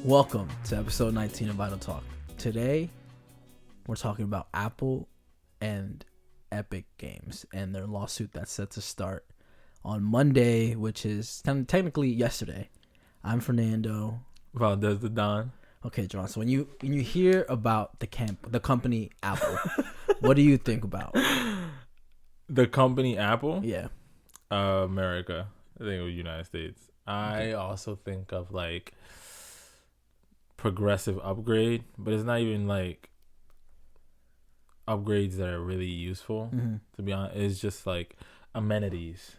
Welcome to episode 19 of Vital Talk. Today, we're talking about Apple and Epic Games and their lawsuit that's set to start on Monday, which is technically yesterday. I'm Fernando. Valdez the Don. Okay, John. So when you hear about the company Apple, what do you think about? The company Apple? Yeah. America. I think it was United States. I also think of like progressive upgrade, but it's not even like upgrades that are really useful. To be honest, it's just like amenities.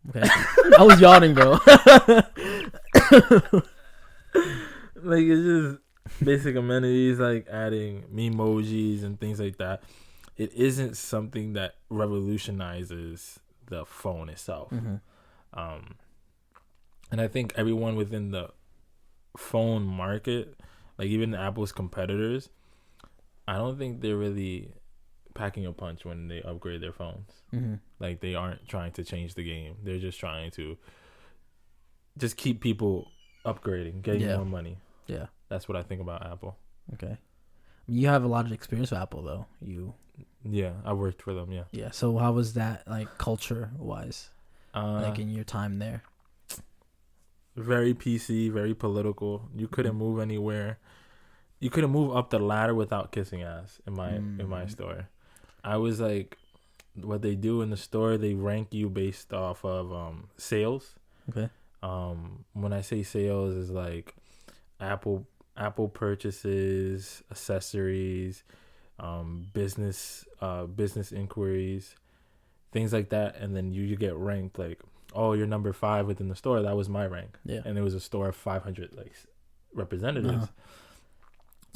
Okay. I was yawning, bro. Like it's just basic amenities, like adding memojis and things like that. It isn't something that revolutionizes the phone itself. And I think everyone within the phone market, like even Apple's competitors, I don't think they're really packing a punch when they upgrade their phones. Like they aren't trying to change the game. They're just trying to just keep people upgrading, getting more money. Yeah. That's what I think about Apple. Okay. You have a lot of experience with Apple, though. Yeah, I worked for them, yeah. Yeah, so how was that, like, culture-wise, like, in your time there? Very PC, very political. You couldn't move anywhere. You couldn't move up the ladder without kissing ass in my store. I was like, what they do in the store, they rank you based off of sales. Okay. When I say sales, is like Apple purchases, accessories, business inquiries, things like that, and then you get ranked like, oh, you're number 5 within the store. That was my rank. Yeah. And there was a store of 500 like representatives.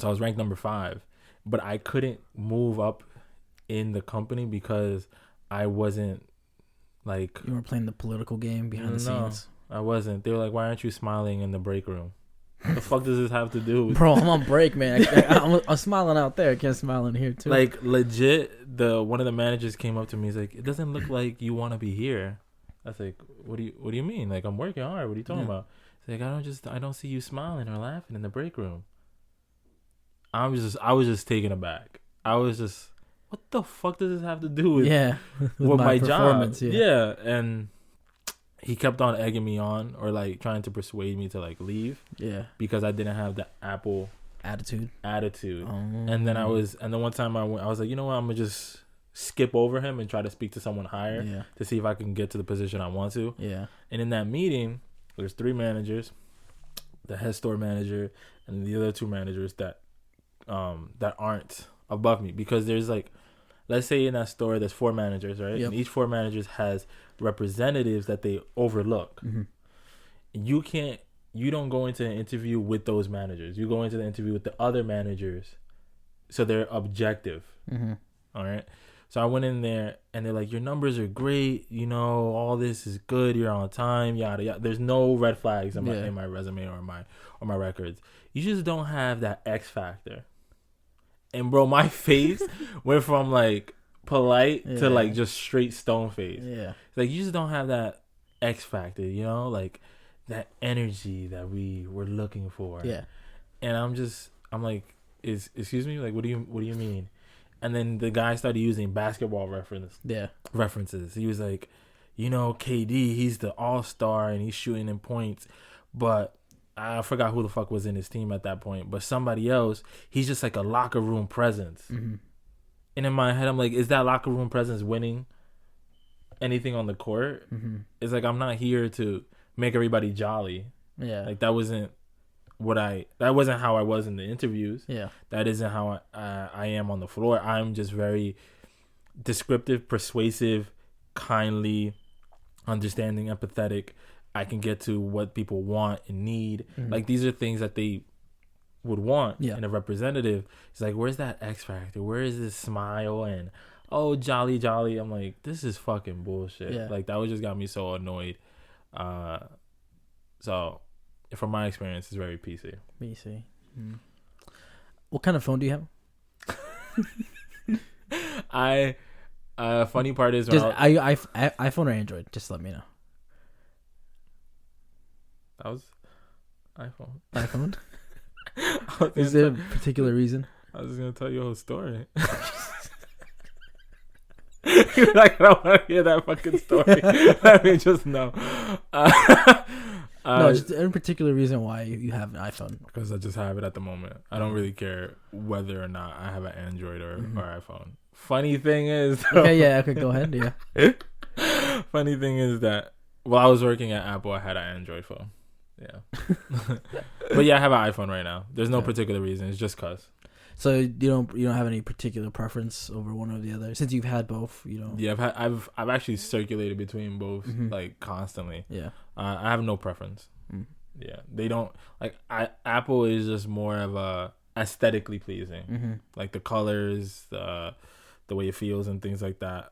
So I was ranked number 5, but I couldn't move up in the company because I wasn't like, you were playing the political game behind the scenes. I wasn't. They were like, why aren't you smiling in the break room? What the fuck does this have to do with Bro, I'm on break, man. I'm smiling out there. I can't smile in here too. Like legit, one of the managers came up to me. He's like, it doesn't look like you want to be here. I was like, what do you mean? Like, I'm working hard. What are you talking about? He's like, I don't see you smiling or laughing in the break room. I was just taken aback. I was just, what the fuck does this have to do with with my job? Yeah, and he kept on egging me on or like trying to persuade me to like leave. Yeah, because I didn't have the Apple attitude. And then one time I was like, you know what? I'm gonna just skip over him and try to speak to someone higher to see if I can get to the position I want to. Yeah. And in that meeting, there's 3 managers, the head store manager and the other 2 managers that aren't above me, because there's like, let's say in that store there's 4 managers, right? Yep. And each 4 managers has representatives that they overlook. You don't go into an interview with those managers. You go into the interview with the other managers, so they're objective. All right. So I went in there and they're like, your numbers are great. You know, all this is good. You're on time. Yada yada. There's no red flags in my resume or my records. You just don't have that X factor. And bro, my face went from like polite to like just straight stone face. Yeah. Like you just don't have that X factor, you know, like that energy that we were looking for. Yeah. And I'm like, excuse me, like what do you mean? And then the guy started using basketball references. He was like, you know, KD, he's the all-star and he's shooting in points, but I forgot who the fuck was in his team at that point. But somebody else, he's just like a locker room presence. And in my head, I'm like, is that locker room presence winning anything on the court? It's like, I'm not here to make everybody jolly. Yeah. Like that wasn't how I was in the interviews. Yeah. That isn't how I am on the floor. I'm just very descriptive, persuasive, kindly, understanding, empathetic. I can get to what people want and need. Like these are things that they would want in a representative. It's like, where's that X factor? Where is this smile and jolly? I'm like, this is fucking bullshit. Yeah. Like that just got me so annoyed. So from my experience, it's very PC. What kind of phone do you have? Funny part is just iPhone or Android. Just let me know. iPhone. Is there a particular reason? I was just gonna tell you a whole story. You're like, I don't want to hear that fucking story. Let me just know. No, just any particular reason why you have an iPhone. Because I just have it at the moment. I don't really care whether or not I have an Android or iPhone. Funny thing is, though, Okay, go ahead. Yeah. Funny thing is that while I was working at Apple, I had an Android phone. Yeah. But yeah, I have an iPhone right now. There's no particular reason. It's just cause. So you don't have any particular preference over one or the other since you've had both, you know? Yeah, I've actually circulated between both like constantly. Yeah. I have no preference. Yeah, they don't like. Apple is just more of a aesthetically pleasing, like the colors, the way it feels and things like that.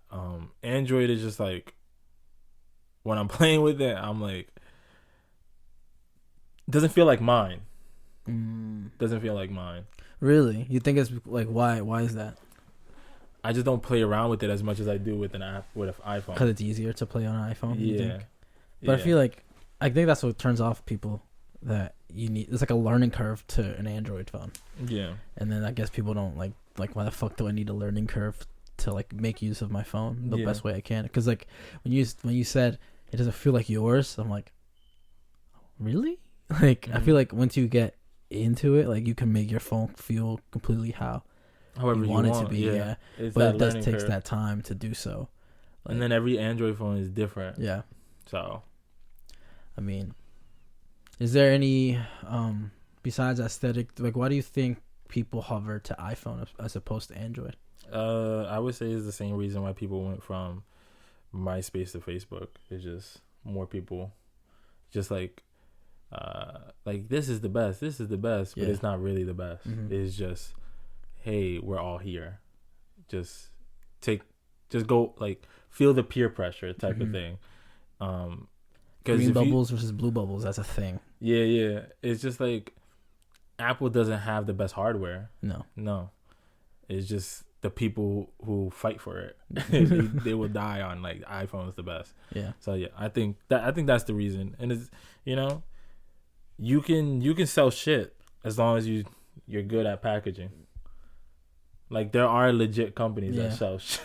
Android is just like when I'm playing with it, I'm like, doesn't feel like mine. Doesn't feel like mine. Really? You think it's like why? Why is that? I just don't play around with it as much as I do with an iPhone. Because it's easier to play on an iPhone. Yeah. You think? But yeah. I think that's what turns off people that you need. It's like a learning curve to an Android phone. Yeah. And then I guess people don't like why the fuck do I need a learning curve to like make use of my phone the best way I can? Because like when you said it doesn't feel like yours, I'm like, really? Like I feel like once you get into it, like you can make your phone feel completely however you want it to be. Yeah. But it does take that time to do so. Like, and then every Android phone is different. Yeah. So, I mean, is there any besides aesthetic? Like, why do you think people hover to iPhone as opposed to Android? I would say it's the same reason why people went from MySpace to Facebook. It's just more people, just like this is the best. This is the best, but it's not really the best. It's just, hey, we're all here. Just go like feel the peer pressure type of thing. Green bubbles versus blue bubbles, that's a thing. Yeah. It's just like Apple doesn't have the best hardware. No. It's just the people who fight for it. they will die on like iPhone's the best. Yeah. So yeah, I think that's the reason. And it's, you can sell shit as long as you're good at packaging. Like there are legit companies that sell shit.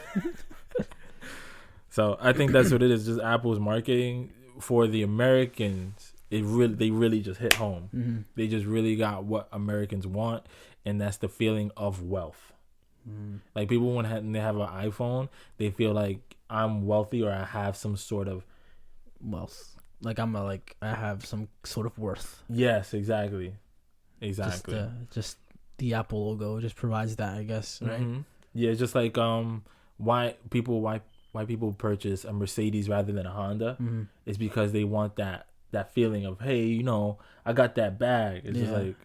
So I think that's what it is. Just Apple's marketing for the Americans. They really just hit home. They just really got what Americans want, and that's the feeling of wealth. Like people when they have an iPhone, they feel like I'm wealthy or I have some sort of wealth. Like I have some sort of worth. Yes, exactly. Just the Apple logo just provides that, I guess, right? Yeah, just like why people purchase a Mercedes rather than a Honda is because they want that feeling of, hey, I got that bag. It's just like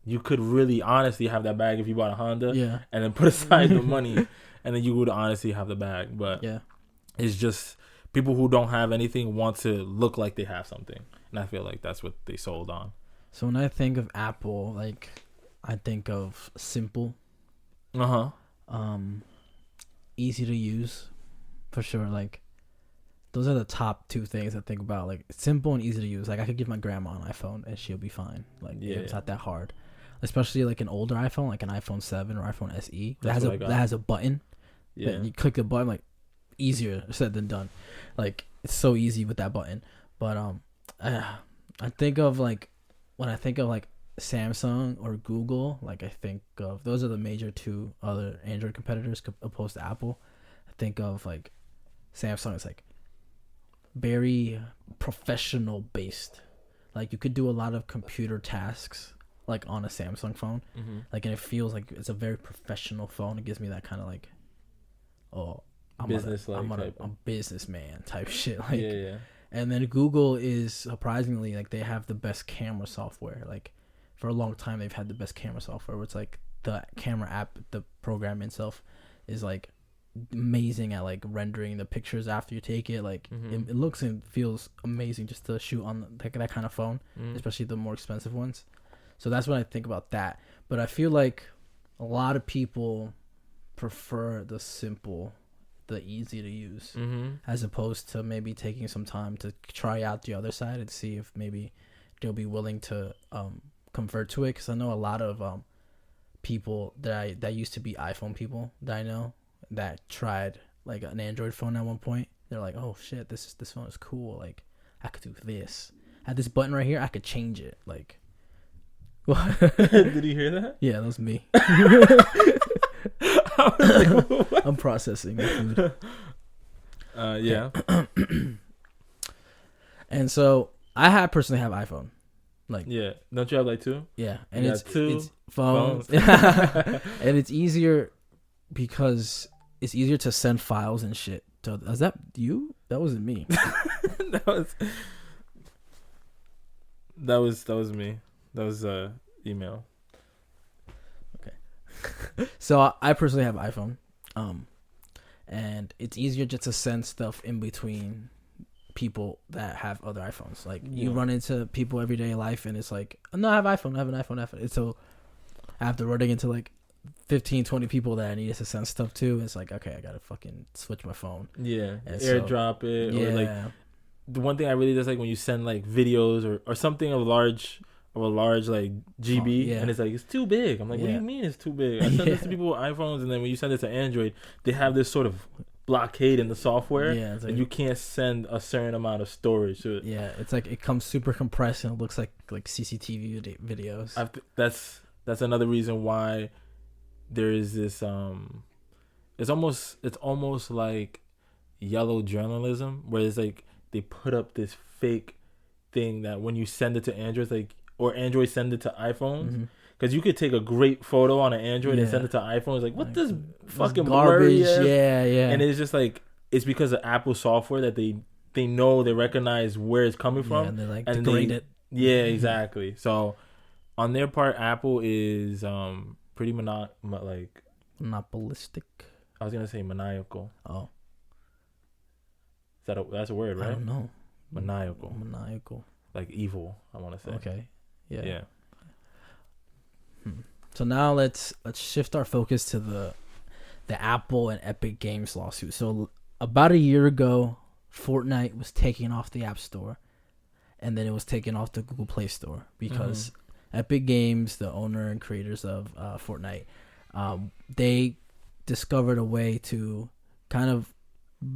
you could really honestly have that bag if you bought a Honda and then put aside the money and then you would honestly have the bag. But it's just people who don't have anything want to look like they have something. And I feel like that's what they sold on. So when I think of Apple, like I think of simple. Easy to use. For sure, like those are the top two things I think about. Like simple and easy to use. Like I could give my grandma an iPhone and she'll be fine. Like it's not that hard. Especially like an older iPhone, like an iPhone 7 or iPhone SE that has a button. Yeah, you click the button, like easier said than done. Like it's so easy with that button. But I think of like when I think of like Samsung or Google, like I think of those are the major two other Android competitors opposed to Apple. I think of like Samsung is like very professional based. Like you could do a lot of computer tasks like on a Samsung phone. Like and it feels like it's a very professional phone. It gives me that kind of like, I'm a businessman type shit. Like and then Google is surprisingly like they have the best camera software. Like for a long time they've had the best camera software where it's like the camera app, the program itself is like amazing at like rendering the pictures after you take it. Like it looks and feels amazing just to shoot on like that kind of phone, especially the more expensive ones. So that's what I think about that. But I feel like a lot of people prefer the simple, the easy to use, as opposed to maybe taking some time to try out the other side and see if maybe they'll be willing to convert to it, because I know a lot of people that used to be iPhone people that I know that tried like an Android phone at one point. They're like, oh shit, this phone is cool. Like I could do this. I had this button right here. I could change it. Like, did you hear that? Yeah, that was me. I'm processing the food. Yeah. And so I personally have iPhone. Like, yeah, don't you have like two? Yeah, and you it's two phones. And it's easier because it's easier to send files and shit. So, is that you? That wasn't me. that was me. That was email. Okay. So I personally have iPhone, and it's easier just to send stuff in between people that have other iPhones. Like you run into people everyday life, and it's like, no, I have iPhone. I have an iPhone. And so after running into like 15, 20 people that I needed to send stuff to, it's like, okay, I gotta fucking switch my phone. Yeah, and airdrop it. Yeah. Or like the one thing I really dislike when you send like videos or something of a large like GB, and it's like, it's too big. I'm like, what do you mean it's too big? I send this to people with iPhones, and then when you send it to Android, they have this sort of blockade in the software, like, and you can't send a certain amount of storage to it. Yeah, it's like it comes super compressed, and it looks like CCTV videos. That's another reason why there is this it's almost like yellow journalism, where it's like they put up this fake thing that when you send it to Android, like, or Android send it to iPhones, because you could take a great photo on an Android and send it to iPhone. It's like, what this fucking garbage? Blurry? Yeah. And it's just like, it's because of Apple software that they know, they recognize where it's coming from, and they like degrade it. Yeah, exactly. So on their part, Apple is pretty monopolistic. I was gonna say maniacal. Oh, that's a word, right? I don't know. Maniacal, like evil, I want to say. Okay. Yeah. Hmm. So now let's shift our focus to the Apple and Epic Games lawsuit. So about a year ago, Fortnite was taken off the App Store, and then it was taken off the Google Play Store because Epic Games, the owner and creators of Fortnite, they discovered a way to kind of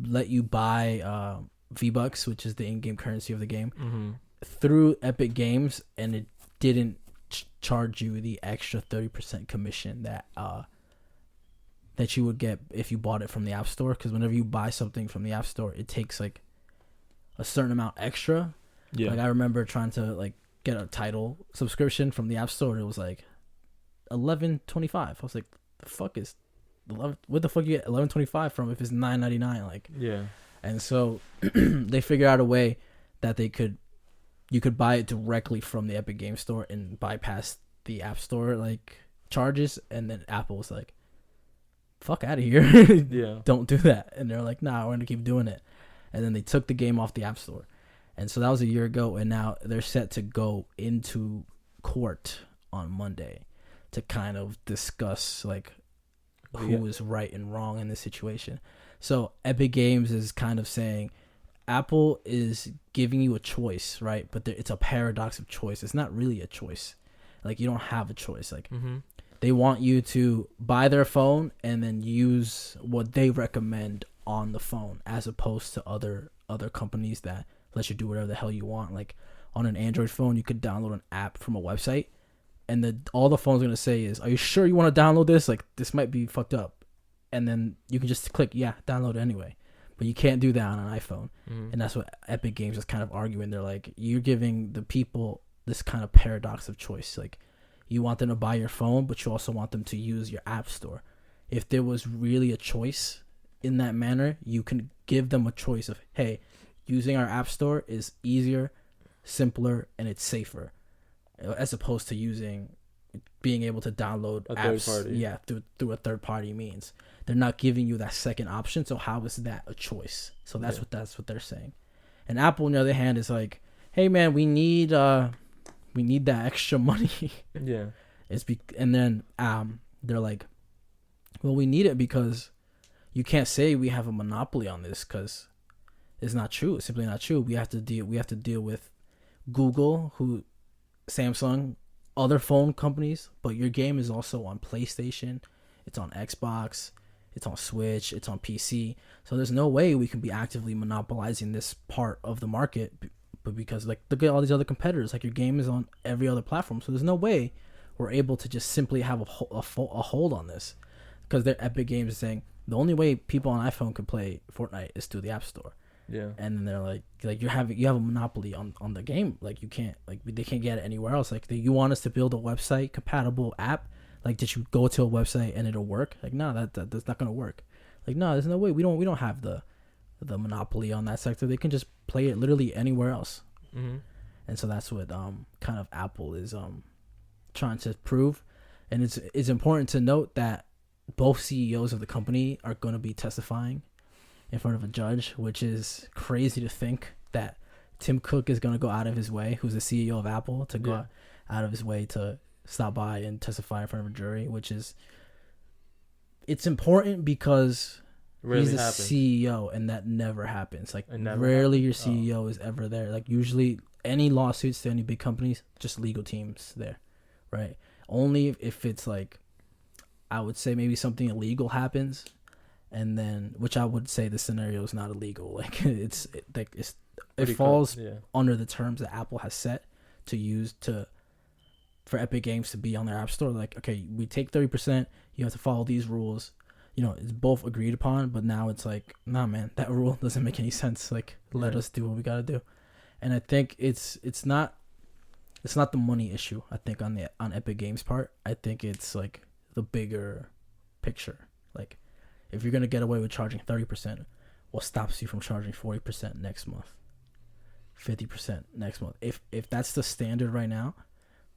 let you buy V-Bucks, which is the in-game currency of the game, through Epic Games, and it didn't charge you the extra 30% commission that you would get if you bought it from the App Store. Because whenever you buy something from the App Store, it takes like a certain amount extra. Yeah. Like I remember trying to like get a Tidal subscription from the App Store, and it was like $11.25. I was like, the fuck is 11? What the fuck you get $11.25 from if it's $9.99? Like, yeah. And so they figured out a way that you could buy it directly from the Epic Game Store and bypass the App Store like charges. And then Apple was like, fuck out of here. Yeah. Don't do that. And they're like, nah, we're gonna keep doing it. And then they took the game off the App Store. And so that was a year ago, and now they're set to go into court on Monday to kind of discuss like who is right and wrong in this situation. So Epic Games is kind of saying Apple is giving you a choice, right? But it's a paradox of choice. It's not really a choice. Like, you don't have a choice. Like, they want you to buy their phone and then use what they recommend on the phone, as opposed to other companies that let you do whatever the hell you want. Like, on an Android phone, you could download an app from a website, and all the phone's going to say is, are you sure you want to download this? Like, this might be fucked up. And then you can just click, yeah, download it anyway. But you can't do that on an iPhone. And that's what Epic Games is kind of arguing. They're like, you're giving the people this kind of paradox of choice. Like, you want them to buy your phone, but you also want them to use your App Store. If there was really a choice in that manner, you can give them a choice of, hey, using our App Store is easier, simpler, and it's safer, as opposed to being able to download apps, through a third party means. They're not giving you that second option, so how is that a choice? So that's what they're saying. And Apple, on the other hand, is like, hey man, we need that extra money. Yeah. And then they're like, well, we need it because you can't say we have a monopoly on this, because it's not true. It's simply not true. We have to deal with Google, who Samsung, other phone companies, but your game is also on PlayStation, it's on Xbox, it's on Switch, it's on PC. So there's no way we can be actively monopolizing this part of the market, but because like look at all these other competitors, like your game is on every other platform. So there's no way we're able to just simply have a hold on this, because their Epic Games is saying the only way people on iPhone can play Fortnite is through the App Store. Yeah. And then they're like you have a monopoly on the game. Like you can't, like they can't get it anywhere else. Like you want us to build a website compatible app. Like did you go to a website and it'll work? Like no, that's not gonna work. Like no, there's no way. We don't have the monopoly on that sector. They can just play it literally anywhere else. Mm-hmm. And so that's what kind of Apple is trying to prove. And it's important to note that both CEOs of the company are going to be testifying in front of a judge, which is crazy to think that Tim Cook is going to go out of his way, who's the CEO of Apple, to go out of his way to stop by and testify in front of a jury, which is, it's important because he's the CEO and that never happens. Like rarely your CEO is ever there. Like usually any lawsuits to any big companies, just legal teams there, right? Only if it's like, I would say maybe something illegal happens, and then, which I would say the scenario is not illegal. Like it falls under the terms that Apple has set to use for Epic Games to be on their App Store. Like, okay, we take 30%. You have to follow these rules. You know, it's both agreed upon, but now it's like, nah, man, that rule doesn't make any sense. Like, let us do what we gotta do. And I think it's not the money issue. I think on Epic Games part, I think it's like the bigger picture. Like, if you're gonna get away with charging 30%, what stops you from charging 40% next month, 50% next month? If that's the standard right now,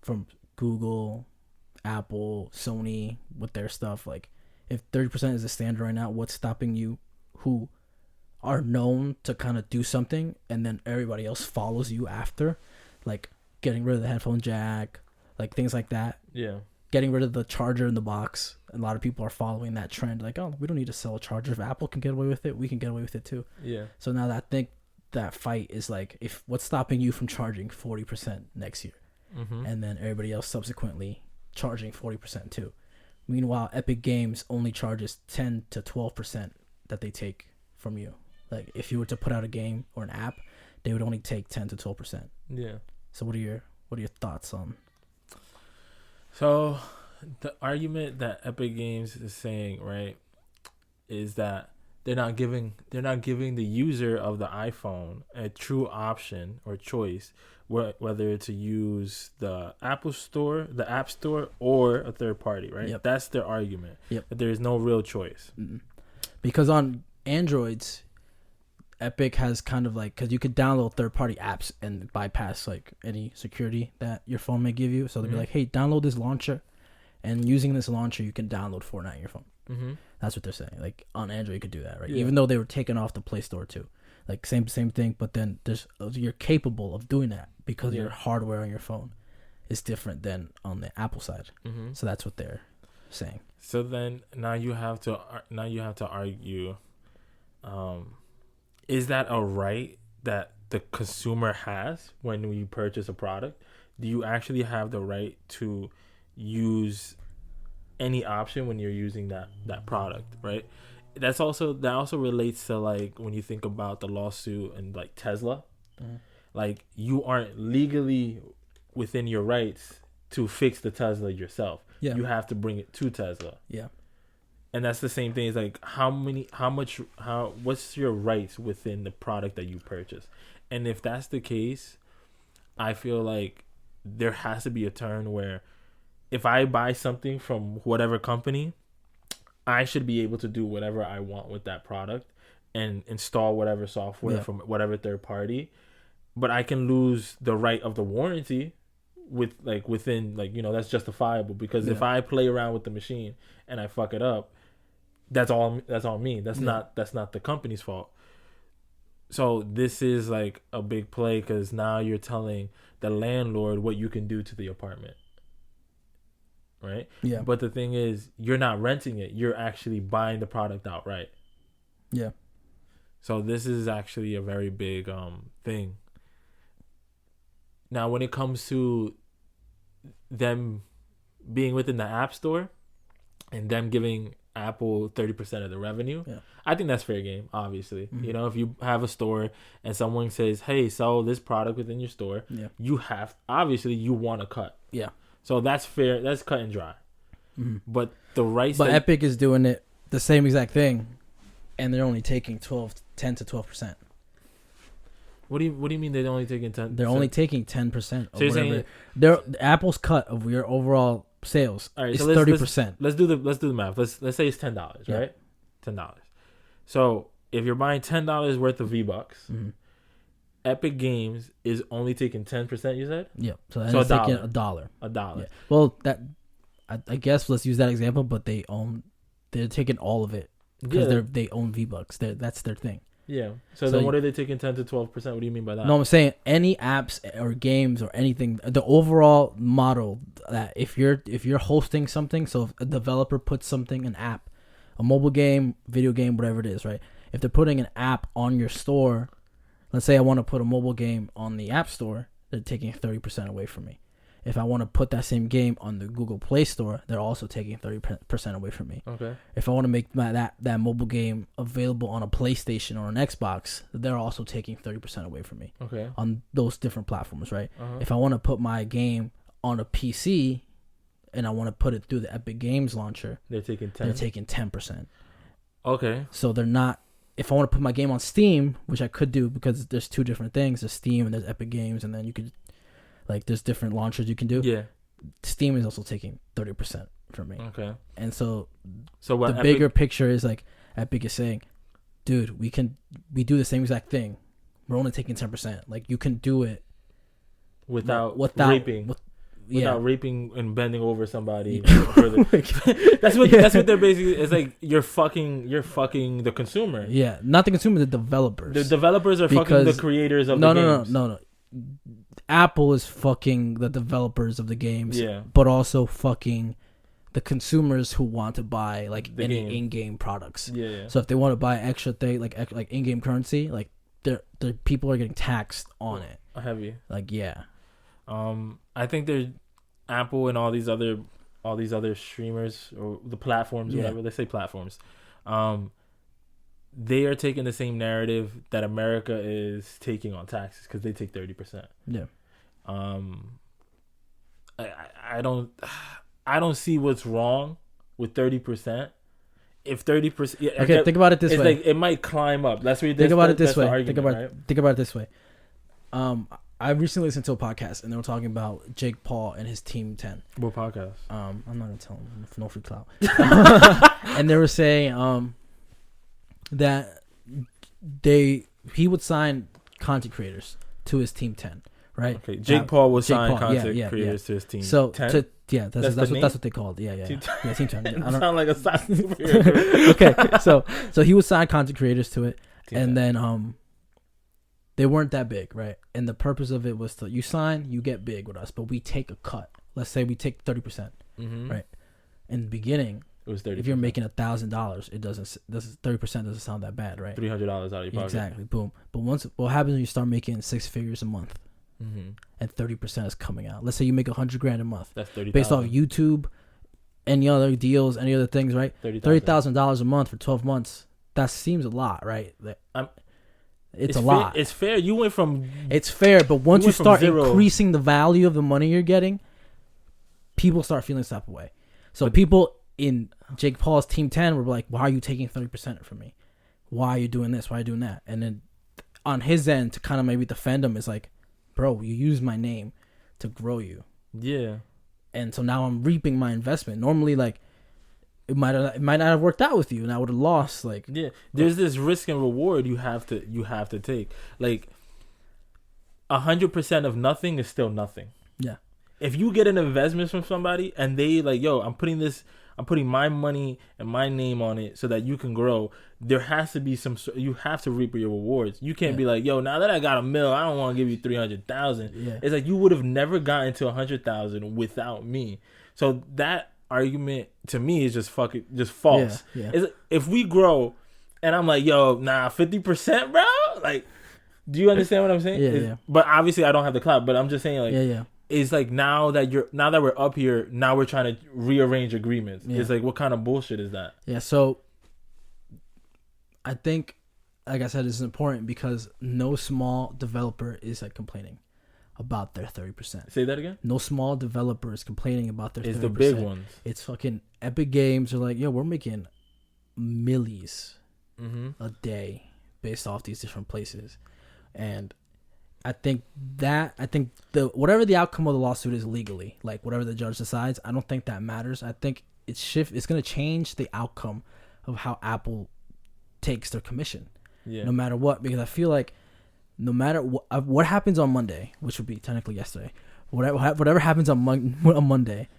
from Google, Apple, Sony with their stuff, like if 30% is the standard right now, what's stopping you, who are known to kind of do something and then everybody else follows you after, like getting rid of the headphone jack, like things like that. Yeah. Getting rid of the charger in the box. A lot of people are following that trend. Like, oh, we don't need to sell a charger. If Apple can get away with it, we can get away with it too. Yeah. So now that I think that fight is like, if what's stopping you from charging 40% next year, and then everybody else subsequently charging 40% too. Meanwhile, Epic Games only charges 10 to 12% that they take from you. Like if you were to put out a game or an app, they would only take 10 to 12%. Yeah. So what are your thoughts on? So the argument that Epic Games is saying, right, is that they're not giving the user of the iPhone a true option or choice, whether to use the Apple Store, the App Store, or a third party, right? Yep. That's their argument. Yep. That there is no real choice. Because on Androids, Epic has kind of like, because you could download third-party apps and bypass like any security that your phone may give you. So they'll be like, hey, download this launcher, and using this launcher, you can download Fortnite on your phone. That's what they're saying. Like on Android, you could do that, right? Yeah. Even though they were taken off the Play Store too. Like same thing, but then you're capable of doing that because your hardware on your phone is different than on the Apple side. So that's what they're saying. So then now you have to argue, is that a right that the consumer has when you purchase a product? Do you actually have the right to use any option when you're using that product, right? That also relates to like when you think about the lawsuit and like Tesla, like you aren't legally within your rights to fix the Tesla yourself. Yeah. You have to bring it to Tesla. Yeah. And that's the same thing. It's like what's your rights within the product that you purchase? And if that's the case, I feel like there has to be a turn where if I buy something from whatever company, I should be able to do whatever I want with that product and install whatever software from whatever third party, but I can lose the right of the warranty within that's justifiable, because if I play around with the machine and I fuck it up, that's all me. That's not the company's fault. So this is like a big play, because now you're telling the landlord what you can do to the apartment. Right? Yeah. But the thing is, you're not renting it. You're actually buying the product outright. Yeah. So this is actually a very big thing. Now, when it comes to them being within the App Store and them giving Apple 30% of the revenue. Yeah. I think that's fair game, obviously. Mm-hmm. You know, if you have a store and someone says, hey, sell this product within your store, Yeah. you have, obviously, you want to cut. Yeah. So that's fair. That's cut and dry. Mm-hmm. But the rights. But Epic is doing it the same exact thing, and they're only taking 10 to 12%. What do you mean they're only taking 10%? They're only taking 10% of So you're whatever. saying Apple's cut of your overall sales all right, is so 30%. let's do the math. Let's say it's $10, Yeah. right? $10. So if you're buying $10 worth of V-Bucks, Mm-hmm. Epic Games is only taking 10%. You said Yeah. So So that's taking $1. $1. $1. Yeah. Well, I guess let's use that example, but they're taking all of it because they own V-Bucks. That's their thing. Yeah. So then what are they taking 10 to 12%? What do you mean by that? No, I'm saying any apps or games or anything. The overall model that if you're hosting something, so if a developer puts something, an app, a mobile game, video game, whatever it is, right? If they're putting an app on your store, let's say I want to put a mobile game on the App Store, they're taking 30% away from me. If I want to put that same game on the Google Play Store, they're also taking 30% away from me. Okay. If I want to make that mobile game available on a PlayStation or an Xbox, they're also taking 30% away from me. Okay. On those different platforms, right? Uh-huh. If I want to put my game on a PC and I want to put it through the Epic Games launcher, They're taking 10. they're taking 10%. Okay. So they're not. If I want to put my game on Steam, which I could do because there's two different things: there's Steam and there's Epic Games, and then you could. Like, there's different launchers you can do. Yeah. Steam is also taking 30% from me. Okay. And so what the bigger picture is like Epic is saying, dude, we do the same exact thing. We're only taking 10%. Like, you can do it without raping. Without raping and bending over somebody. That's what they're basically. It's like you're fucking the consumer. Yeah, not the consumer, the developers. The developers are fucking the creators of the games. No. Apple is fucking the developers of the games, yeah, but also fucking the consumers who want to buy like the any game. in-game products. Yeah. So if they want to buy extra thing like in-game currency, like the people are getting taxed on it. Heavy. Like yeah. I think there's Apple and all these other streamers or the platforms, whatever they say platforms. They are taking the same narrative that America is taking on taxes because they take 30%. Yeah. I don't see what's wrong with 30%. If 30%, okay, think about it this way. Like it might climb up. That's what think about it this way. Argument, think about it this way. I recently listened to a podcast and they were talking about Jake Paul and his Team 10. What podcast? I'm not gonna tell them, no free clout. And they were saying that he would sign content creators to his Team 10, right? Okay, Jake Paul would sign content creators to his team. So 10? that's what they called. Yeah. Team 10. It sound like a superhero. Okay, so he would sign content creators to it, Team and 10. then they weren't that big, right? And the purpose of it was to you sign, you get big with us, but we take a cut. Let's say we take 30%, right? In the beginning, it was 30%. If you're making $1,000, it doesn't. 30% doesn't sound that bad, right? $300 out of your pocket. Exactly. Boom. But what happens when you start making six figures a month, and 30% is coming out? Let's say you make $100,000 a month. That's 30,000 based off YouTube, any other deals, any other things, right? $30,000 a month for 12 months. That seems a lot, right? It's a lot. It's fair. You went from. It's fair, but once you start increasing the value of the money you're getting, people start feeling some type of way. So people in Jake Paul's Team 10 were like, why are you taking 30% from me? Why are you doing this? Why are you doing that? And then on his end, to kind of maybe defend him, is like, bro, you used my name to grow you. Yeah. And so now I'm reaping my investment. Normally, like, it might not have worked out with you, and I would have lost. Like, yeah, there's this risk and reward you have to take. Like, 100% of nothing is still nothing. Yeah. If you get an investment from somebody and they like, yo, I'm putting my money and my name on it so that you can grow, there has to be you have to reap your rewards. You can't be like, yo, now that I got $1 million, I don't want to give you 300,000. Yeah. It's like you would have never gotten to 100,000 without me. So that argument to me is just false. Yeah. If we grow and I'm like, yo, nah, 50%, bro, like, do you understand what I'm saying? Yeah. But obviously I don't have the clout, but I'm just saying, like, yeah. It's like now that we're up here, now we're trying to rearrange agreements. Yeah. It's like, what kind of bullshit is that? Yeah, so I think, like I said, it's important because no small developer is like complaining about their 30%. Say that again. No small developer is complaining about their 30%. It's the big ones. It's fucking Epic Games are like, yo, we're making millies a day based off these different places. And I think the whatever the outcome of the lawsuit is legally, like whatever the judge decides, I don't think that matters. I think it's going to change the outcome of how Apple takes their commission. Yeah. No matter what, because I feel like no matter what happens on Monday, which would be technically yesterday, whatever happens on Monday,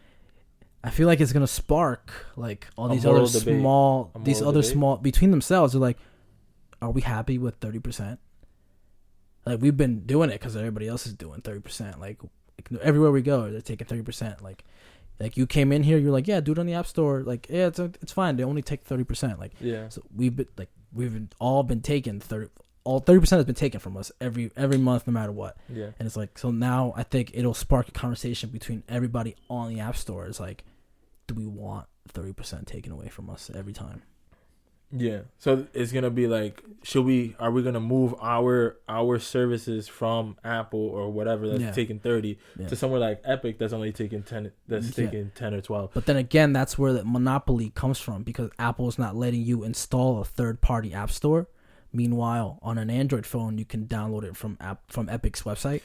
I feel like it's gonna spark like all these other small between themselves. They're like, are we happy with 30%? Like, we've been doing it because everybody else is doing 30%. Like everywhere we go, they're taking 30%. Like you came in here, you're like, yeah, do it on the App Store. Like, yeah, it's fine. They only take 30%. Like, yeah. So we've all been taken 30. All 30% has been taken from us every month, no matter what. Yeah. And it's like, so now I think it'll spark a conversation between everybody on the App Store. It's like, do we want 30% taken away from us every time? Yeah. So it's gonna be like, are we gonna move our services from Apple or whatever that's taking 30 to somewhere like Epic that's only taking 10, that's taking 10 or 12. But then again, that's where the monopoly comes from, because Apple's not letting you install a third-party app store. Meanwhile, on an Android phone, you can download it from Epic's website.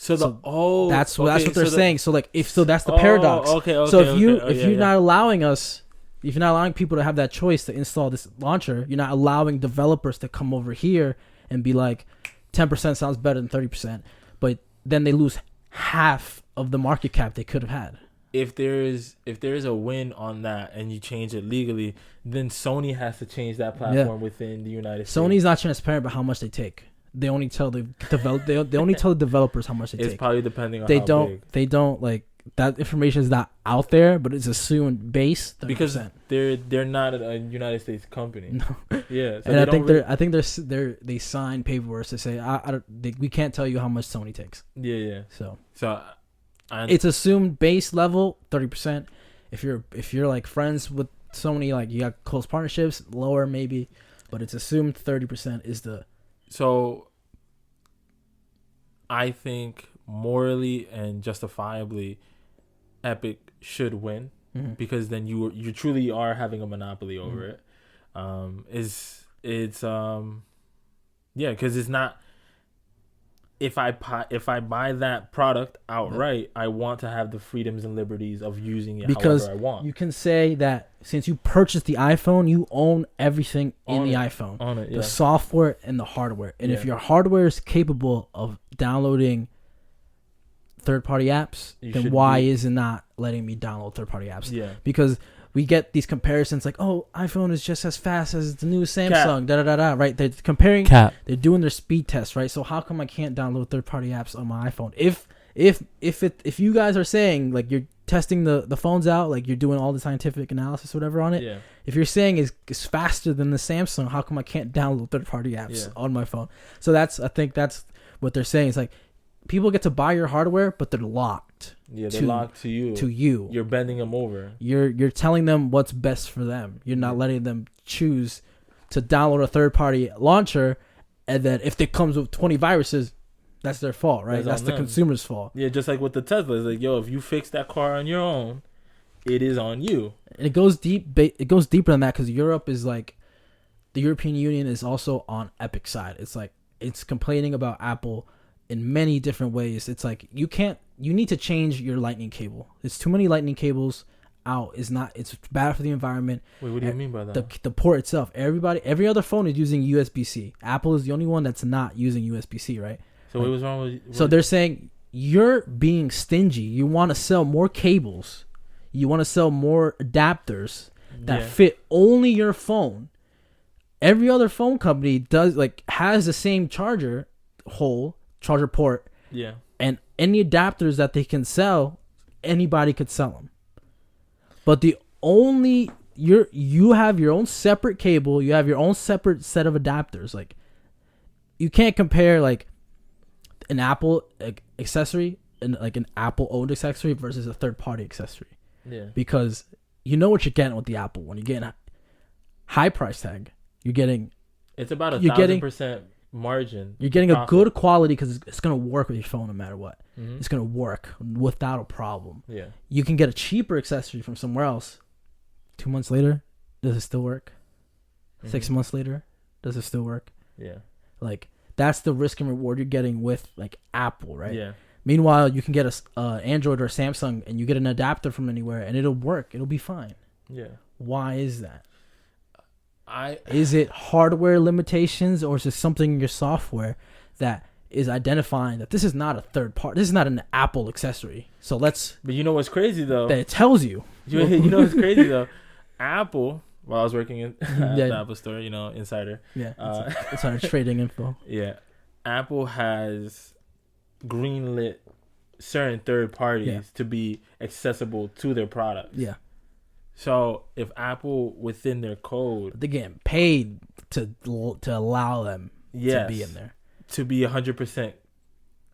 That's what they're saying. So like, that's the paradox. Okay. So if you're not allowing us, if you're not allowing people to have that choice to install this launcher, you're not allowing developers to come over here and be like, 10% sounds better than 30%, but then they lose half of the market cap they could have had. If there is a win on that and you change it legally, then Sony has to change that platform within the United States. Sony's not transparent about how much they take. They only tell the developers how much they take. It's probably depending on how big. They don't like that information is not out there, but it's assumed base 30%. Because they're not a United States company. No. Yeah, so and I think they sign paperwork to say we can't tell you how much Sony takes. Yeah. So it's assumed base level 30%. If you're like friends with Sony, like you got close partnerships, lower maybe, but it's assumed 30% is the. So I think morally and justifiably, Epic should win, because then you truly are having a monopoly over it. Because it's not. If I buy that product outright, I want to have the freedoms and liberties of using it because however I want. You can say that since you purchased the iPhone, you own everything in the iPhone. On it, the software and the hardware. And if your hardware is capable of downloading third-party apps, then why is it not letting me download third-party apps? Yeah. Because we get these comparisons like, oh, iPhone is just as fast as the new Samsung, right? They're comparing, they're doing their speed test, right? So how come I can't download third-party apps on my iPhone? If you guys are saying like you're testing the phones out, like you're doing all the scientific analysis, whatever on it, if you're saying it's faster than the Samsung, how come I can't download third-party apps on my phone? So I think that's what they're saying. It's like people get to buy your hardware, but they're locked. Yeah, they're locked to you. To you. You're bending them over. You're telling them what's best for them. You're not letting them choose to download a third-party launcher, and then if it comes with 20 viruses, that's their fault, right? That's the consumer's fault. Yeah, just like with the Tesla. It's like, yo, if you fix that car on your own, it is on you. And it goes deep. It goes deeper than that, because Europe is like, the European Union is also on Epic's side. It's like, it's complaining about Apple in many different ways. It's like, you need to change your lightning cable. There's too many lightning cables out. It's bad for the environment. Wait, what do you mean by that? The port itself. Every other phone is using USB-C. Apple is the only one that's not using USB-C, right? So what was wrong with? So they're saying you're being stingy. You want to sell more cables. You want to sell more adapters that fit only your phone. Every other phone company has the same charger port. Yeah. And any adapters that they can sell, anybody could sell them. But you have your own separate cable. You have your own separate set of adapters. Like, you can't compare like an Apple accessory an Apple owned accessory versus a third party accessory. Yeah. Because you know what you're getting with the Apple one. You're getting a high price tag. You're getting It's about 1,000% margin. You're getting profit. a good quality because it's gonna work with your phone no matter what. Mm-hmm. It's gonna work without a problem. Yeah. You can get a cheaper accessory from somewhere else. 2 months later, does it still work? 6 months later, does it still work? Yeah. Like that's the risk and reward you're getting with like Apple, right? Yeah. Meanwhile, you can get a Android or a Samsung, and you get an adapter from anywhere, and it'll work. It'll be fine. Yeah. Why is that? Is it hardware limitations, or is it something in your software that is identifying that this is not a third part? This is not an Apple accessory. So let's. But you know what's crazy though? That it tells you. You know what's crazy though? Apple. While I was working at the Apple store, insider. Yeah. It's our trading info. Yeah. Apple has greenlit certain third parties to be accessible to their products. Yeah. So if Apple within their code, they're getting paid to allow them to be in there, to be 100%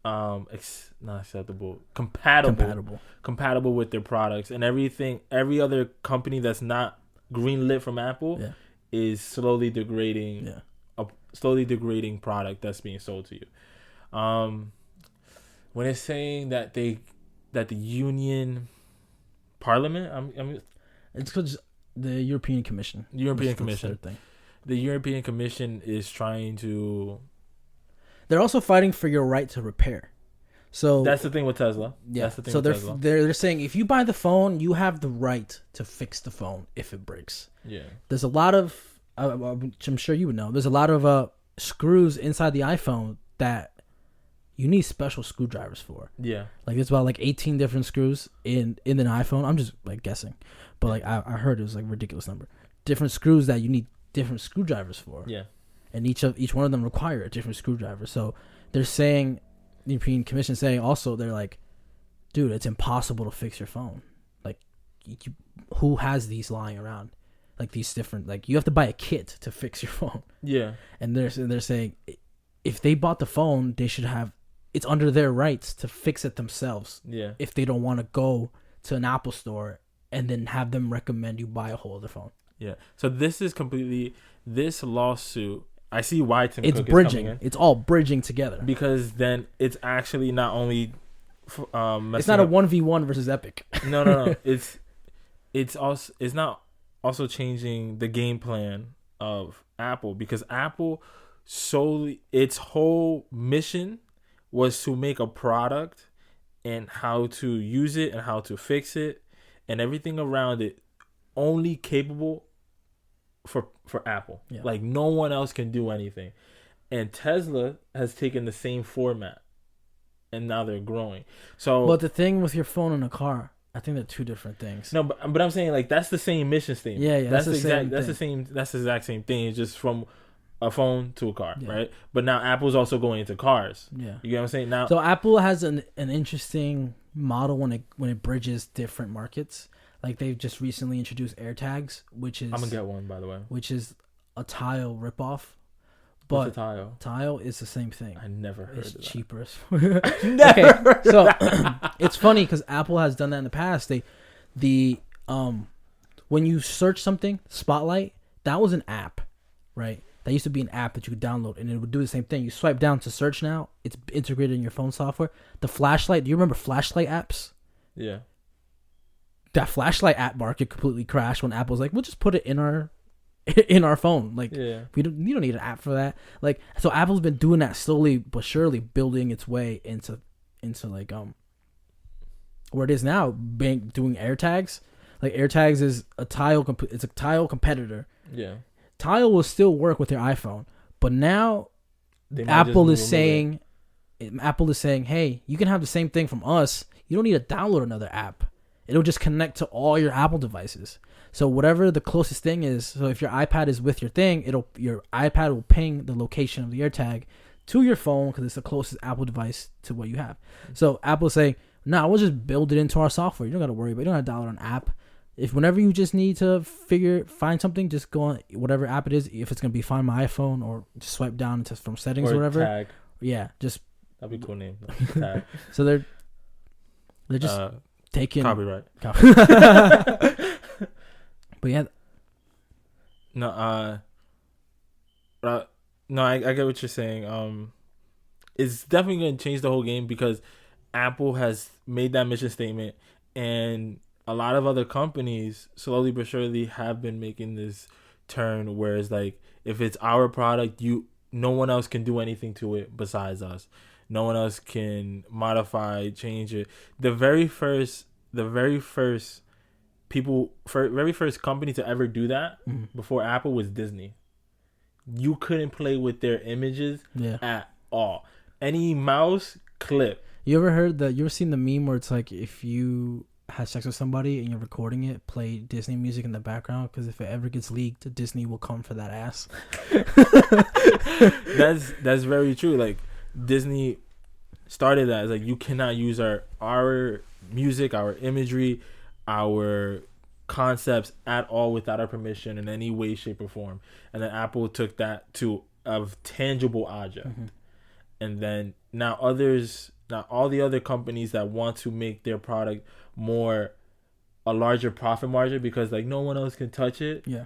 not acceptable, compatible with their products, and everything. Every other company that's not greenlit from Apple is slowly degrading. A slowly degrading product that's being sold to you. When it's saying that the Union Parliament, it's because the European Commission. The European Commission is trying to. They're also fighting for your right to repair. So that's the thing with Tesla. Yeah. That's the thing so with Tesla. they're saying if you buy the phone, you have the right to fix the phone if it breaks. Yeah. There's a lot of, I'm sure you would know. There's a lot of screws inside the iPhone that you need special screwdrivers for. Yeah. Like there's about like 18 different screws in an iPhone. I'm just like guessing, but like I heard it was like a ridiculous number. Different screws that you need different screwdrivers for. Yeah. And each one of them require a different screwdriver. So they're saying, the European Commission saying also, they're like, dude, it's impossible to fix your phone. Like, who has these lying around? Like these different, like you have to buy a kit to fix your phone. Yeah. And they're saying, if they bought the phone, they should have. It's under their rights to fix it themselves. Yeah. If they don't want to go to an Apple store and then have them recommend you buy a whole other phone. Yeah. So this is completely this lawsuit. I see why Tim Cook bridging. is coming in. It's all bridging together. Because then it's actually not only. It's not a 1v1 versus Epic. No. It's not also changing the game plan of Apple, because Apple solely its whole mission was to make a product and how to use it and how to fix it and everything around it only capable for Apple. Yeah. Like no one else can do anything. And Tesla has taken the same format and now they're growing. So but the thing with your phone in a car, I think they're two different things. No, but I'm saying like that's the same mission statement. Yeah, that's the exact same thing. It's just from a phone to a car, right? But now Apple's also going into cars. Yeah. You get what I'm saying? Now so Apple has an interesting model when it bridges different markets. Like they've just recently introduced AirTags, which is I'm gonna get one, by the way. Which is a Tile ripoff. But what's a Tile? Tile is the same thing. I never heard of that. It's cheaper. Never. Okay, so it's funny because Apple has done that in the past. When you search something, Spotlight, that was an app, right? That used to be an app that you could download, and it would do the same thing. You swipe down to search now. It's integrated in your phone software. The flashlight, do you remember flashlight apps? Yeah. That flashlight app market completely crashed when Apple's like, we'll just put it in our phone. Like, you don't need an app for that. Like, so Apple's been doing that slowly but surely, building its way into like where it is now, doing AirTags. Like AirTags is a Tile competitor. Yeah. Tile will still work with your iPhone, but now Apple is saying, hey, you can have the same thing from us. You don't need to download another app. It'll just connect to all your Apple devices. So whatever the closest thing is, so if your iPad is with your thing, your iPad will ping the location of the AirTag to your phone because it's the closest Apple device to what you have. So Apple's saying, we'll just build it into our software. You don't got to worry about it. You don't have to download an app. If whenever you just need to find something, just go on whatever app it is. If it's going to be Find My iPhone or just swipe down from settings or whatever. Tag. Yeah, just. That'd be a cool name. Tag. So They're just taking copyright. But yeah, No, no, I get what you're saying. It's definitely going to change the whole game because Apple has made that mission statement, and a lot of other companies slowly but surely have been making this turn. Whereas, like, if it's our product, no one else can do anything to it besides us. No one else can modify, change it. The very first company to ever do that before Apple was Disney. You couldn't play with their images at all. Any mouse clip. You ever seen the meme where it's like, if you have sex with somebody and you're recording it, play Disney music in the background, because if it ever gets leaked, Disney will come for that ass. That's very true. Like, Disney started that. It's like, you cannot use our music, our imagery, our concepts at all without our permission in any way, shape, or form. And then Apple took that to a tangible object. And then now all the other companies that want to make their product a larger profit margin because, like, no one else can touch it. Yeah.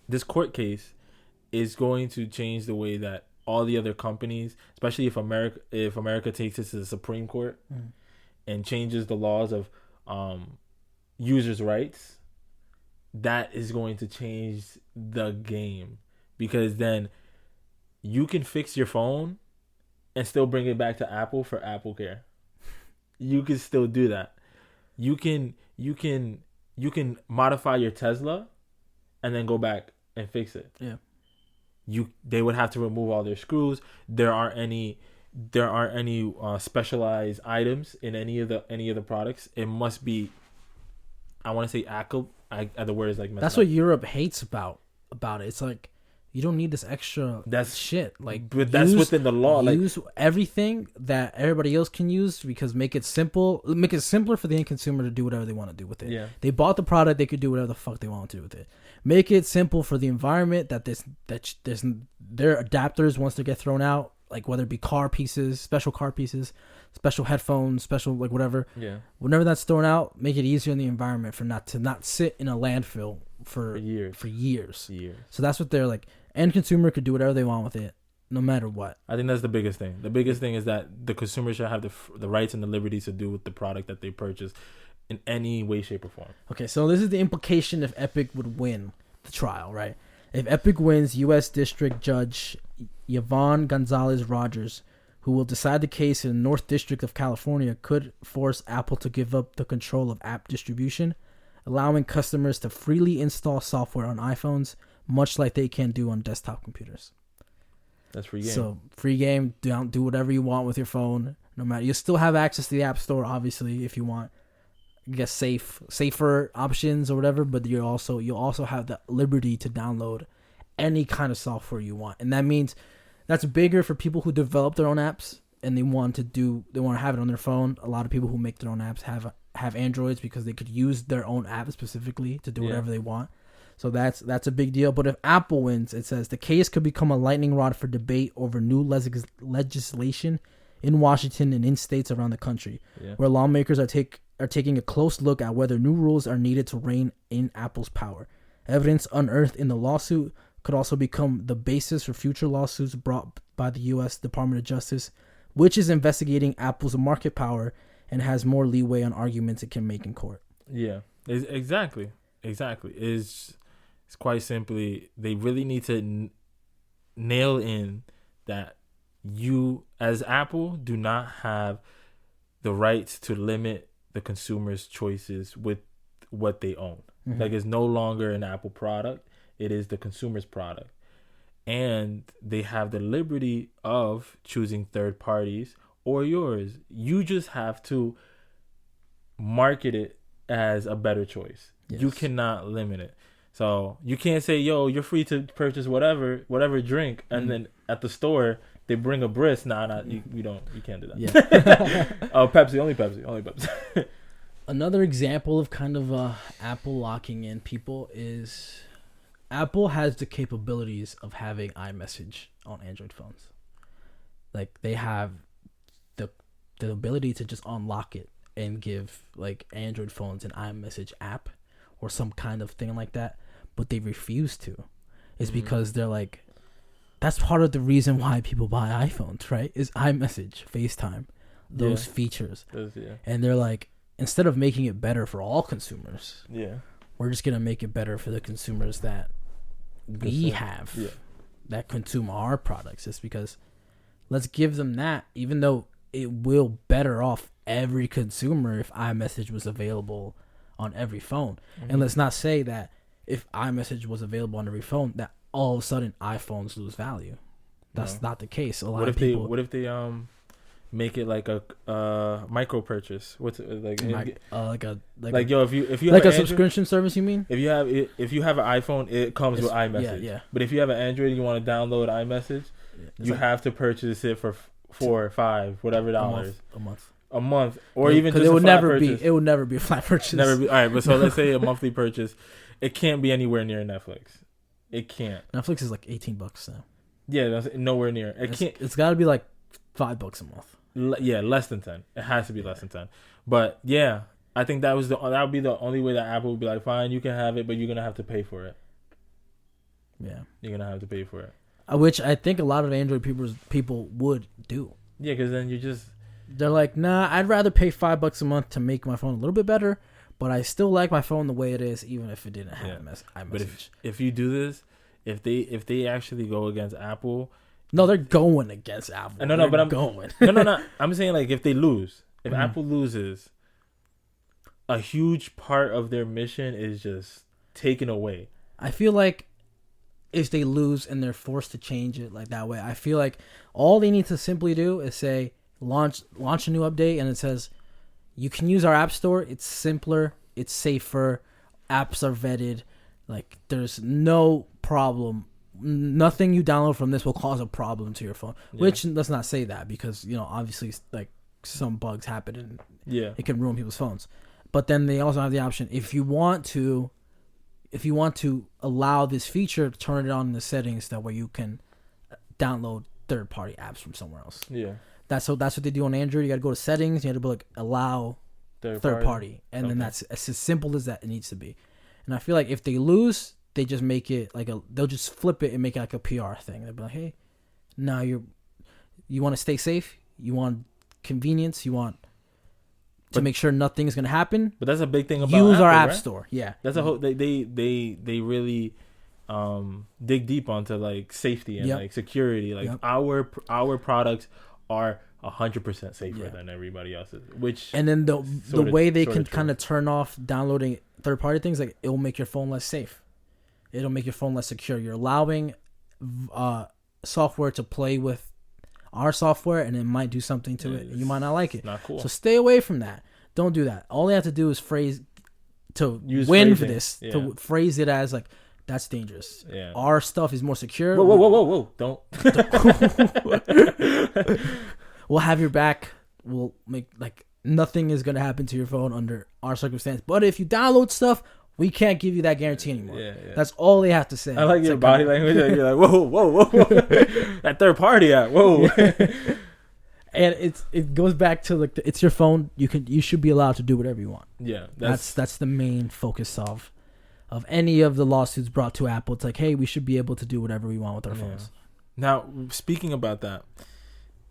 This court case is going to change the way that all the other companies, especially if America takes it to the Supreme Court and changes the laws of users' rights, that is going to change the game, because then you can fix your phone and still bring it back to Apple for Apple Care. You can still do that. You can modify your Tesla and then go back and fix it. Yeah. They would have to remove all their screws. There aren't any specialized items in any of the products. It must be, I want to say Apple. The word is like, that's what Europe hates about it. It's like, you don't need this extra shit. Like, but that's within the law. Use everything that everybody else can use, because make it simple. Make it simpler for the end consumer to do whatever they want to do with it. Yeah. They bought the product, they could do whatever the fuck they want to do with it. Make it simple for the environment that their adapters, once they get thrown out, like whether it be special car pieces, special headphones, special like whatever. Yeah. Whenever that's thrown out, make it easier in the environment for not sit in a landfill for years. So that's what they're like. End consumer could do whatever they want with it, no matter what. I think that's the biggest thing. The biggest thing is that the consumer should have the rights and the liberties to do with the product that they purchase in any way, shape, or form. Okay, so this is the implication if Epic would win the trial, right? If Epic wins, U.S. District Judge Yvonne Gonzalez Rogers, who will decide the case in the North District of California, could force Apple to give up the control of app distribution, allowing customers to freely install software on iPhones, much like they can do on desktop computers. That's free game. So free game, do whatever you want with your phone. No matter, you still have access to the App Store, obviously, if you want. I guess safer options or whatever, but you'll also have the liberty to download any kind of software you want, and that means that's bigger for people who develop their own apps and they want to have it on their phone. A lot of people who make their own apps have Androids because they could use their own app specifically to do whatever they want. So that's a big deal. But if Apple wins, it says the case could become a lightning rod for debate over new legislation in Washington and in states around the country, where lawmakers are taking a close look at whether new rules are needed to rein in Apple's power. Evidence unearthed in the lawsuit could also become the basis for future lawsuits brought by the U.S. Department of Justice, which is investigating Apple's market power and has more leeway on arguments it can make in court. Yeah, exactly. It's quite simply, they really need to nail in that you, as Apple, do not have the right to limit the consumer's choices with what they own. Mm-hmm. Like, it's no longer an Apple product. It is the consumer's product. And they have the liberty of choosing third parties or yours. You just have to market it as a better choice. Yes. You cannot limit it. So you can't say, yo, you're free to purchase whatever drink, and then at the store they bring a brisk. You can't do that. Yeah. Oh, Pepsi, only Pepsi. Another example of kind of Apple locking in people is Apple has the capabilities of having iMessage on Android phones. like they have the ability to just unlock it and give like Android phones an iMessage app or some kind of thing like that, but they refuse to. It's because they're like, that's part of the reason why people buy iPhones, right? Is iMessage, FaceTime, those features. And they're like, instead of making it better for all consumers, we're just gonna make it better for the consumers that we have that consume our products. It's because let's give them that, even though it will better off every consumer if iMessage was available on every phone. And let's not say that if iMessage was available on every phone, that all of a sudden iPhones lose value. That's not the case. What if they make it like a micro purchase? What's it, like if you like have a subscription Android, service? You mean? If you have an iPhone, it comes with iMessage. Yeah. But if you have an Android and you want to download iMessage, you have to purchase it for $4 or $5, whatever dollars. A month, or even just it would never purchase. It would never be a flat purchase. Never be. All right, but so let's say a monthly purchase. It can't be anywhere near Netflix. It can't. Netflix is like $18 now. Yeah, that's nowhere near. It's got to be like $5 a month. Less than 10. It has to be less than 10. But yeah, I think that would be the only way that Apple would be like, fine, you can have it, but you're gonna have to pay for it. Yeah, you're gonna have to pay for it. Which I think a lot of Android people would do. Yeah, because then they're like, nah, I'd rather pay $5 a month to make my phone a little bit better, but I still like my phone the way it is, even if it didn't have iMessage. But if you do this, if they actually go against Apple, no, they're going against Apple. No, but I'm going. No. I'm saying like if they lose, if Apple loses, a huge part of their mission is just taken away. I feel like if they lose and they're forced to change it like that way, I feel like all they need to simply do is say launch a new update, and it says you can use our app store. It's simpler, it's safer, apps are vetted, like there's no problem. Nothing you download from this will cause a problem to your phone. Which, let's not say that, because obviously like some bugs happen and it can ruin people's phones. But then they also have the option, if you want to allow this feature, to turn it on in the settings, that way you can download third-party apps from somewhere else. Yeah, that's what they do on Android. You got to go to settings, you have to like allow third party, and then that's as simple as that it needs to be. And I feel like if they lose, they just make it like they'll just flip it and make it like a PR thing. They'll be like, hey, now you want to stay safe, you want convenience, you want to make sure nothing is going to happen. But that's a big thing about use Apple, our app right? store. Yeah, that's a whole. They really dig deep onto like safety and like security. Like our products are 100% safer than everybody else's. And then the way they can kind of turn off downloading third party things, like it will make your phone less safe. It'll make your phone less secure. You're allowing software to play with our software, and it might do something to it. You might not like it. Not cool. So stay away from that. Don't do that. All they have to do is phrase it as like, that's dangerous. Yeah. Our stuff is more secure. Whoa. Don't. We'll have your back. We'll make like nothing is going to happen to your phone under our circumstance. But if you download stuff, we can't give you that guarantee anymore. Yeah. That's all they have to say. I like your body language. You're like, whoa. That third party app. Whoa. And it goes back to like it's your phone. You should be allowed to do whatever you want. Yeah. That's the main focus of any of the lawsuits brought to Apple. It's like, hey, we should be able to do whatever we want with our phones. Now, speaking about that,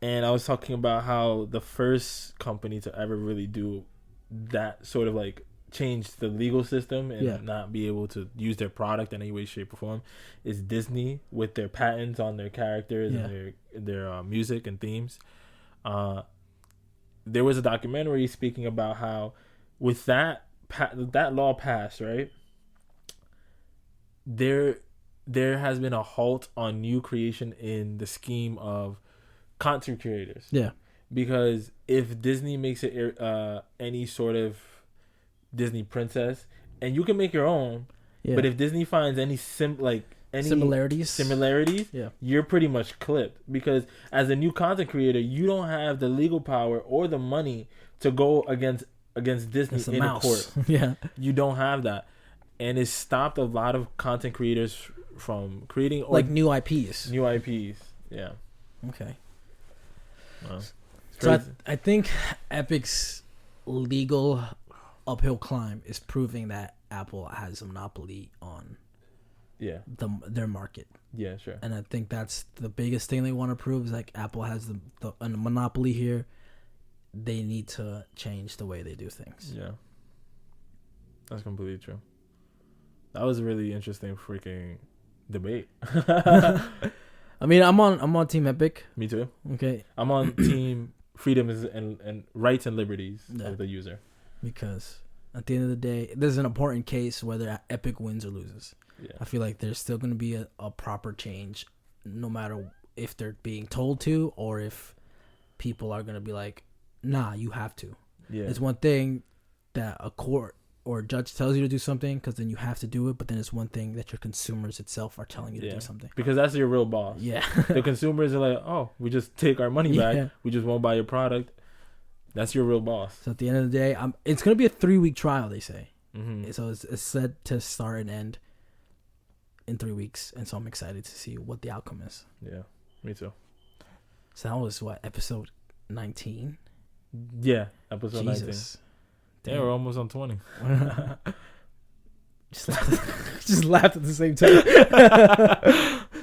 and I was talking about how the first company to ever really do that sort of like change the legal system and not be able to use their product in any way, shape, or form is Disney, with their patents on their characters and their music and themes. There was a documentary speaking about how with that law passed, right, there has been a halt on new creation in the scheme of content creators. Yeah. Because if Disney makes it any sort of Disney princess, and you can make your own, but if Disney finds any similarities, you're pretty much clipped. Because as a new content creator, you don't have the legal power or the money to go against Disney in a court. You don't have that, and it stopped a lot of content creators from creating like new IPs. Yeah. Okay. Wow. So I think Epic's legal uphill climb is proving that Apple has a monopoly on their market. Yeah, sure. And I think that's the biggest thing they want to prove is like Apple has a monopoly here. They need to change the way they do things. Yeah. That's completely true. That was a really interesting freaking debate. I mean, I'm on Team Epic. Me too. Okay. I'm on Team freedoms and rights and liberties of the user. Because at the end of the day, there's an important case whether Epic wins or loses. Yeah. I feel like there's still going to be a proper change, no matter if they're being told to or if people are going to be like, nah, you have to. Yeah. It's one thing that a court or a judge tells you to do something because then you have to do it, but then it's one thing that your consumers itself are telling you to do something. Because that's your real boss. Yeah. The consumers are like, oh, we just take our money back. We just won't buy your product. That's your real boss. So at the end of the day, it's going to be a 3-week trial, they say. Mm-hmm. So it's set to start and end in 3 weeks. And so I'm excited to see what the outcome is. Yeah, me too. So that was episode 19? Yeah, episode 19. Damn. Yeah, we're almost on 20. just laughed at the same time.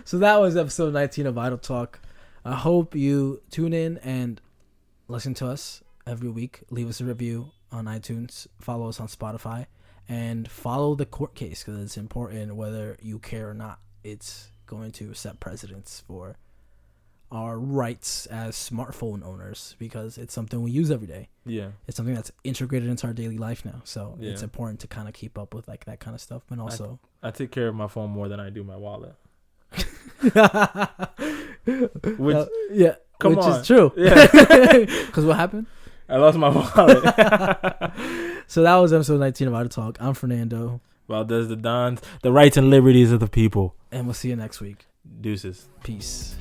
So that was episode 19 of Idle Talk. I hope you tune in and listen to us every week. Leave us a review on iTunes. Follow us on Spotify. And follow the court case because it's important whether you care or not. It's going to set precedents for our rights as smartphone owners because it's something we use every day. Yeah. It's something that's integrated into our daily life now. So it's important to kind of keep up with like that kind of stuff. And also I take care of my phone more than I do my wallet. Which Come on. is true. Yeah. Because what happened? I lost my wallet. So that was episode 19 of Idle Talk. I'm Fernando. Valdez the Dons, the rights and liberties of the people. And we'll see you next week. Deuces. Peace.